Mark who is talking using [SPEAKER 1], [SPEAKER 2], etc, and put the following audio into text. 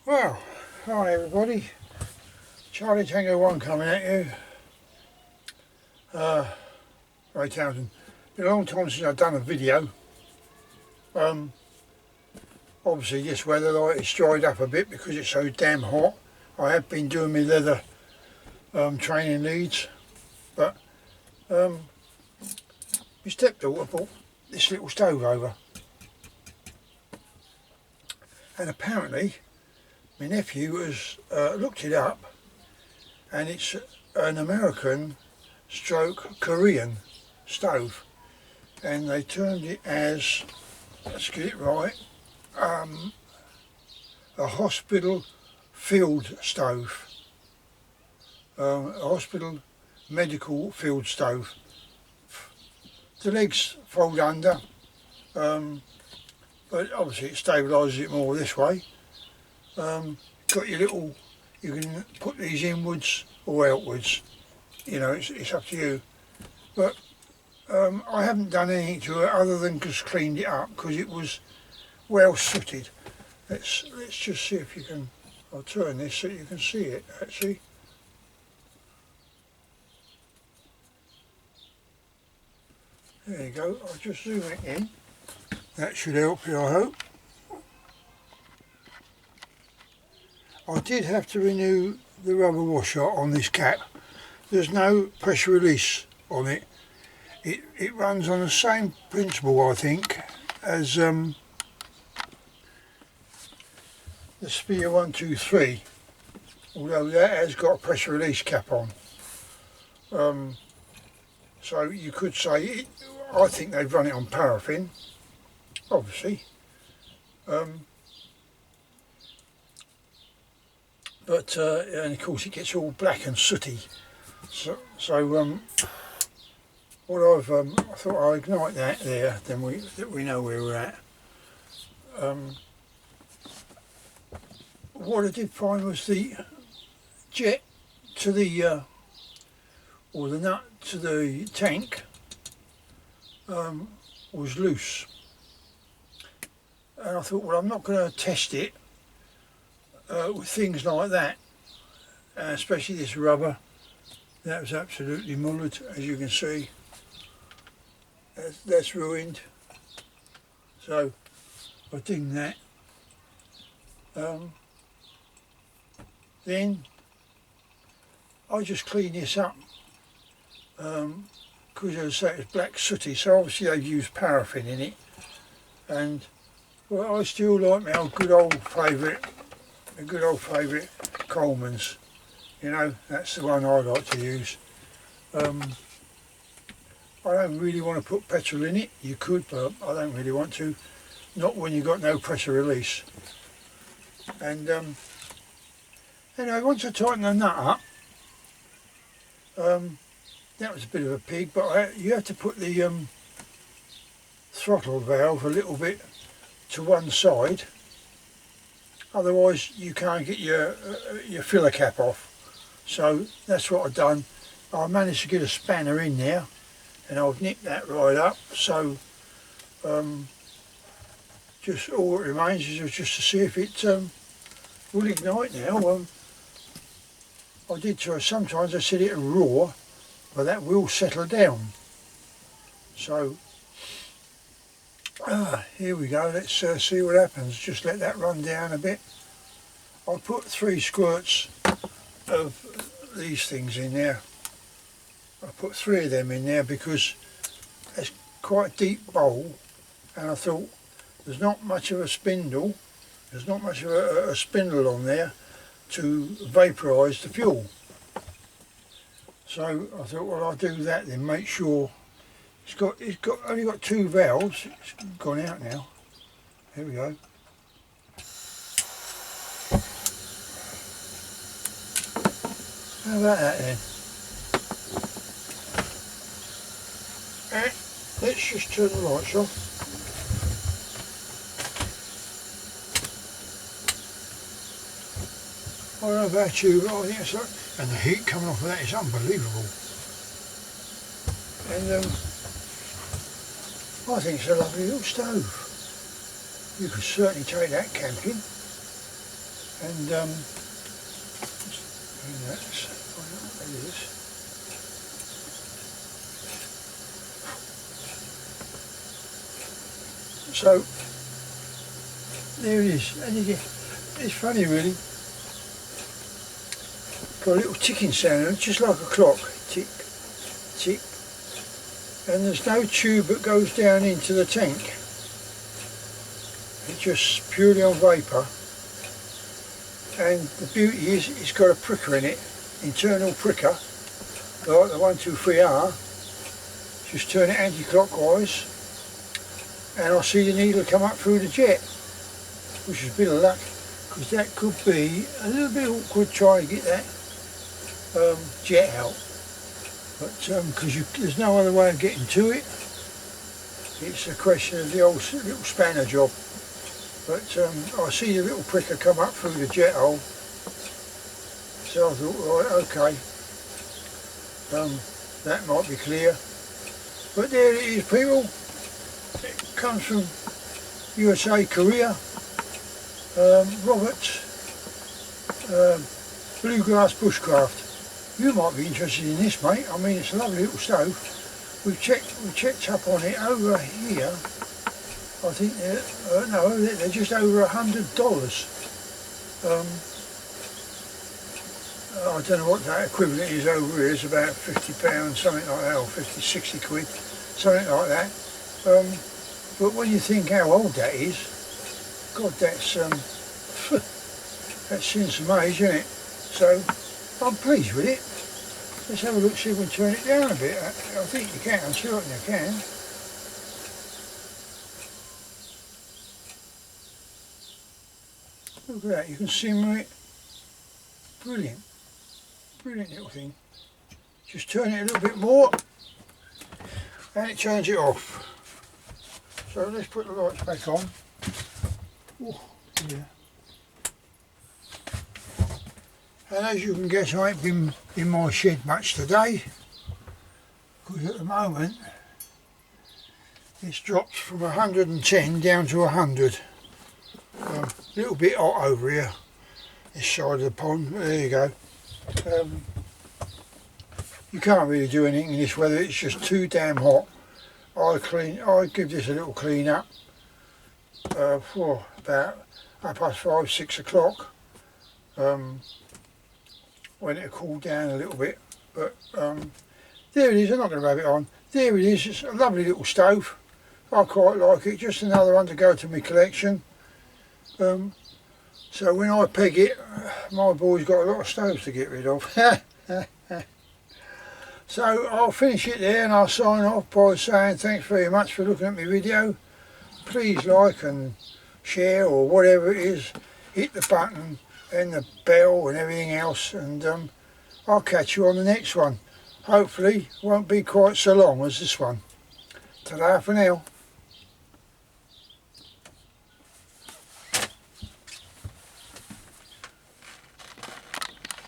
[SPEAKER 1] Well, hi everybody. Charlie Tango 1 coming at you. Ray Townsend. Been a long time since I've done a video. Obviously this weather light is dried up a bit because it's so damn hot. I have been doing my leather training leads, but my stepdaughter bought this little stove over, and apparently my nephew has looked it up, and it's an American stroke Korean stove, and they termed it as, let's get it right, a hospital field stove, a hospital medical field stove. The legs fold under, but obviously it stabilises it more this way. Got your little, you can put these inwards or outwards, you know, it's up to you. But I haven't done anything to it other than just cleaned it up because it was well sooted. Let's just see if you can, I'll turn this so you can see it actually. There you go, I'll just zoom it in. That should help you, I hope. I did have to renew the rubber washer on this cap. There's no pressure release on it. It runs on the same principle, I think, as the Sphere 123, although that has got a pressure release cap on. So you could say, I think they've run it on paraffin, obviously. But and of course it gets all black and sooty. So what I thought I'll ignite that there, then we know where we're at. What I did find was the jet to the or the nut to the tank was loose, and I thought, well, I'm not going to test it with things like that, especially this rubber. That was absolutely mullered, as you can see. That's ruined, so I ding that. Then I just clean this up because, as I say, it's black sooty, so obviously they've used paraffin in it. And well, I still like my good old favourite Coleman's. You know, that's the one I like to use. I don't really want to put petrol in it. You could, but I don't really want to. Not when you've got no pressure release. And anyway, once I tighten the nut up, that was a bit of a pig, but you have to put the throttle valve a little bit to one side, otherwise you can't get your filler cap off. So that's what I've done. I managed to get a spanner in there, and I've nicked that right up. So just all that remains is just to see if it will ignite now. I did try, sometimes I set it at raw, but that will settle down. So here we go, let's see what happens. Just let that run down a bit. I'll put 3 squirts of these things in there. I put 3 of them in there because it's quite a deep bowl, and I thought there's not much of a spindle, there's not much of a spindle on there to vaporise the fuel. So I thought, well, I'll do that then, make sure it's only got 2 valves. It's gone out now. Here we go. How about that then? Let's just turn the lights off. I don't know about you, but I think it's like, and the heat coming off of that is unbelievable. And I think it's a lovely little stove. You could certainly take that camping. And that's what it is. So there it is, and you get, it's funny really, got a little ticking sound, just like a clock, tick, tick, and there's no tube that goes down into the tank, it's just purely on vapour. And the beauty is it's got a pricker in it, internal pricker, like the 123R. Just turn it anti-clockwise and I see the needle come up through the jet, which is a bit of luck, because that could be a little bit awkward trying to get that jet out. But because there's no other way of getting to it, it's a question of the old little spanner job. But I see the little pricker come up through the jet hole, so I thought, right, okay, that might be clear. But there it is, people. It comes from USA, Korea. Robert, Bluegrass Bushcraft. You might be interested in this, mate. I mean, it's a lovely little stove. We checked up on it over here. I think they're just over $100. I don't know what that equivalent is over here. It's about £50, something like that, or 50, 60 quid, something like that. But when you think how old that is, God, that's in some age, isn't it? So I'm pleased with it. Let's have a look, see if we can turn it down a bit. I think you can, I'm certain you can. Look at that, you can simmer it. Brilliant. Brilliant little thing. Just turn it a little bit more and it turns it off. So let's put the lights back on. Oh, yeah. And as you can guess, I ain't been in my shed much today, because at the moment it's dropped from 110 down to 100. A little bit hot over here, this side of the pond, but there you go. You can't really do anything in this weather, it's just too damn hot. I give this a little clean up for about 5:30, 6 o'clock, when it'll cool down a little bit. But there it is, I'm not going to rub it on. There it is, it's a lovely little stove. I quite like it, just another one to go to my collection. So when I peg it, my boy's got a lot of stoves to get rid of. So I'll finish it there and I'll sign off by saying thanks very much for looking at my video. Please like and share or whatever it is, hit the button and the bell and everything else, and I'll catch you on the next one. Hopefully it won't be quite so long as this one. Ta-da for now.